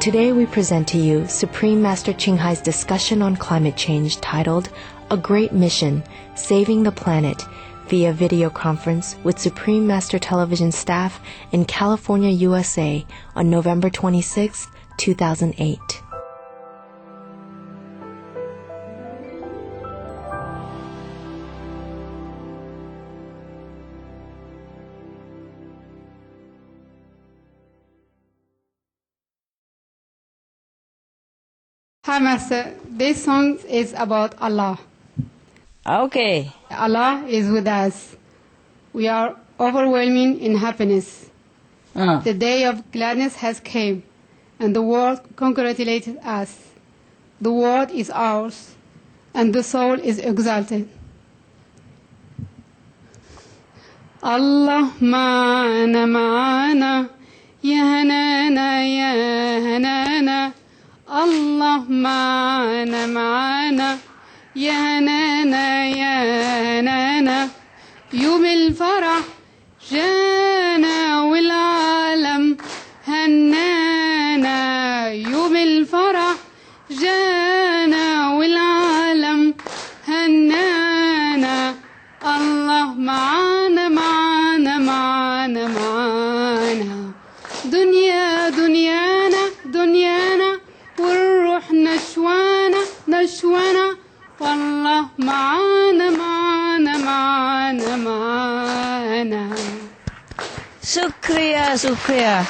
Today we present to you Supreme Master Ching Hai's discussion on climate change titled A Great Mission, Saving the Planet, via video conference with Supreme Master Television staff in California, USA on November 26, 2008. Hi, Master. This song is about Allah. Okay. Allah is with us. We are overwhelming in happiness. The day of gladness has come, and the world congratulated us. The world is ours, and the soul is exalted. Allah ma'ana ma'ana, ya hanana ya hanana. Allah ma'ana ma'ana, ya hanana ya hanana. يوم الفرح جانا والعالم هنانا. يوم الفرح جانا والعالم هنانا. الله معانا معانا معانا معانا. دنيا دنيانا دنيانا والروح نشوانا نشوانا. والله معانا معانا معانا معانا. Shukriya, shukriya.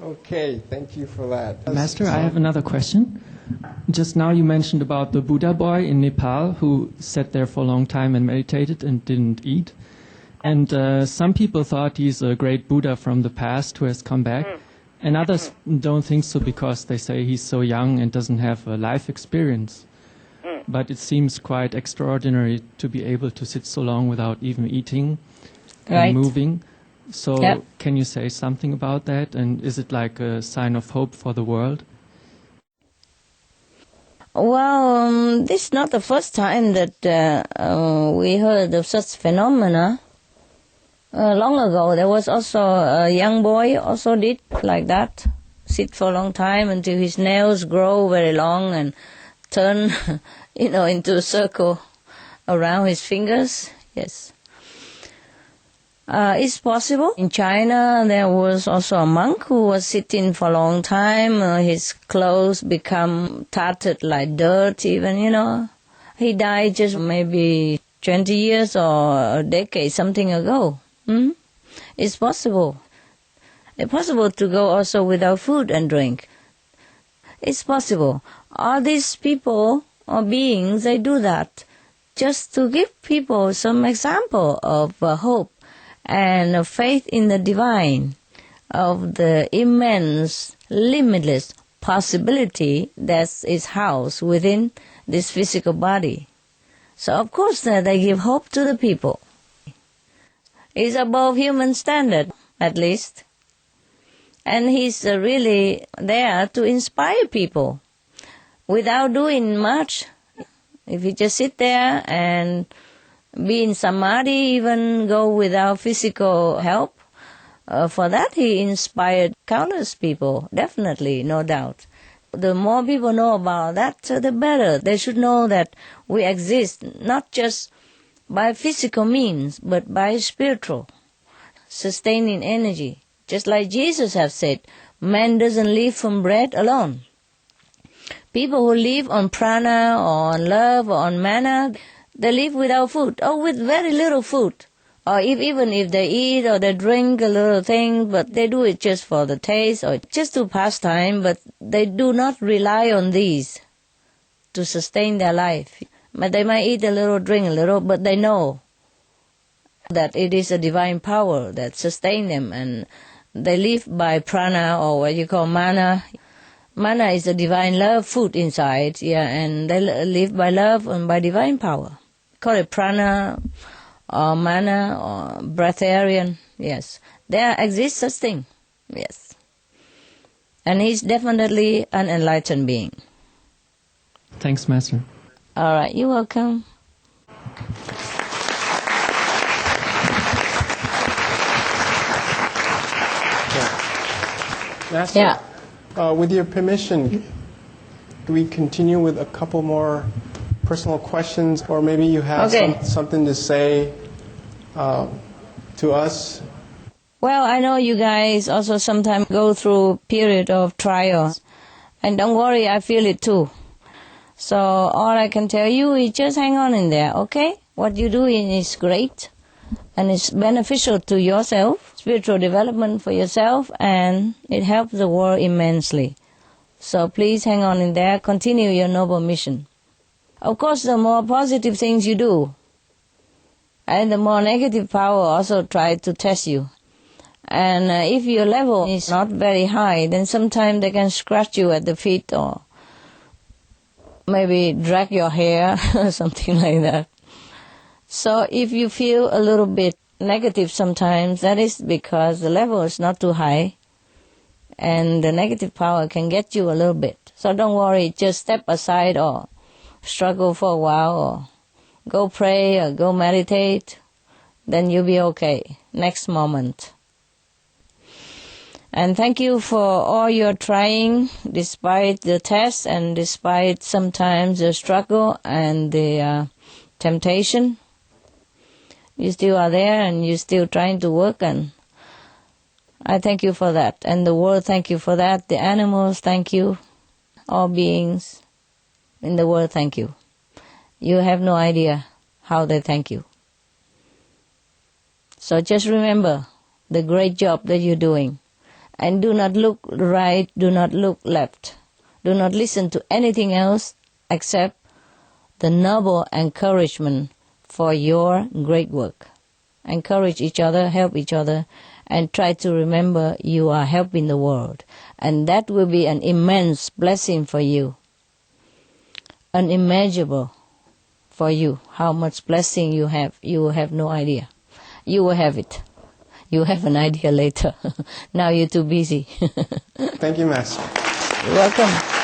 Okay, thank you for that. Master, I have another question. Just now you mentioned about the Buddha boy in Nepal who sat there for a long time and meditated and didn't eat. And some people thought he's a great Buddha from the past who has come back. And others don't think so because they say he's so young and doesn't have a life experience. But it seems quite extraordinary to be able to sit so long without even eating and moving. So can you say something about that? And is it like a sign of hope for the world? Well, this is not the first time that we heard of such phenomena. Long ago, there was also a young boy also did like that, sit for a long time until his nails grow very long and turn, into a circle around his fingers. Yes. It's possible. In China, there was also a monk who was sitting for a long time. His clothes become tattered like dirt even, He died just maybe 20 years or a decade, something ago. It's possible. It's possible to go also without food and drink. It's possible. All these people or beings, they do that just to give people some example of hope and of faith in the divine, of the immense, limitless possibility that is housed within this physical body. So of course they give hope to the people. It's above human standard, at least. And he's really there to inspire people without doing much. If you just sit there and be in samadhi, even go without physical help, for that he inspired countless people, definitely, no doubt. The more people know about that, the better. They should know that we exist not just by physical means, but by spiritual, sustaining energy. Just like Jesus have said, man doesn't live from bread alone. People who live on prana or on love or on mana, they live without food or with very little food. Or even if they eat or they drink a little thing, but they do it just for the taste or just to pass time, but they do not rely on these to sustain their life. But they might eat a little, drink a little, but they know that it is a divine power that sustains them, and they live by prana or what you call mana. Mana is a divine love food inside, and they live by love and by divine power. Call it prana or mana or breatharian, yes. There exists such thing, yes. And he's definitely an enlightened being. Thanks, Master. All right, you're welcome. Master, Yeah. With your permission, do we continue with a couple more personal questions, or maybe you have something to say to us? Well, I know you guys also sometimes go through a period of trials. And don't worry, I feel it too. So all I can tell you is just hang on in there, okay? What you're doing is great. And it's beneficial to yourself, spiritual development for yourself, and it helps the world immensely. So please hang on in there, continue your noble mission. Of course, the more positive things you do, and the more negative power also try to test you. And if your level is not very high, then sometimes they can scratch you at the feet or maybe drag your hair or something like that. So if you feel a little bit negative sometimes, that is because the level is not too high and the negative power can get you a little bit. So don't worry, just step aside or struggle for a while or go pray or go meditate, then you'll be okay next moment. And thank you for all your trying, despite the test and despite sometimes the struggle and the temptation. You still are there and you're still trying to work, and I thank you for that. And the world thank you for that. The animals thank you. All beings in the world thank you. You have no idea how they thank you. So just remember the great job that you're doing. And do not look right, do not look left. Do not listen to anything else except the noble encouragement for your great work. Encourage each other, help each other, and try to remember you are helping the world. And that will be an immense blessing for you. Unimaginable for you. How much blessing you will have no idea. You will have it. You have an idea later. Now you're too busy. Thank you, Master. You're welcome.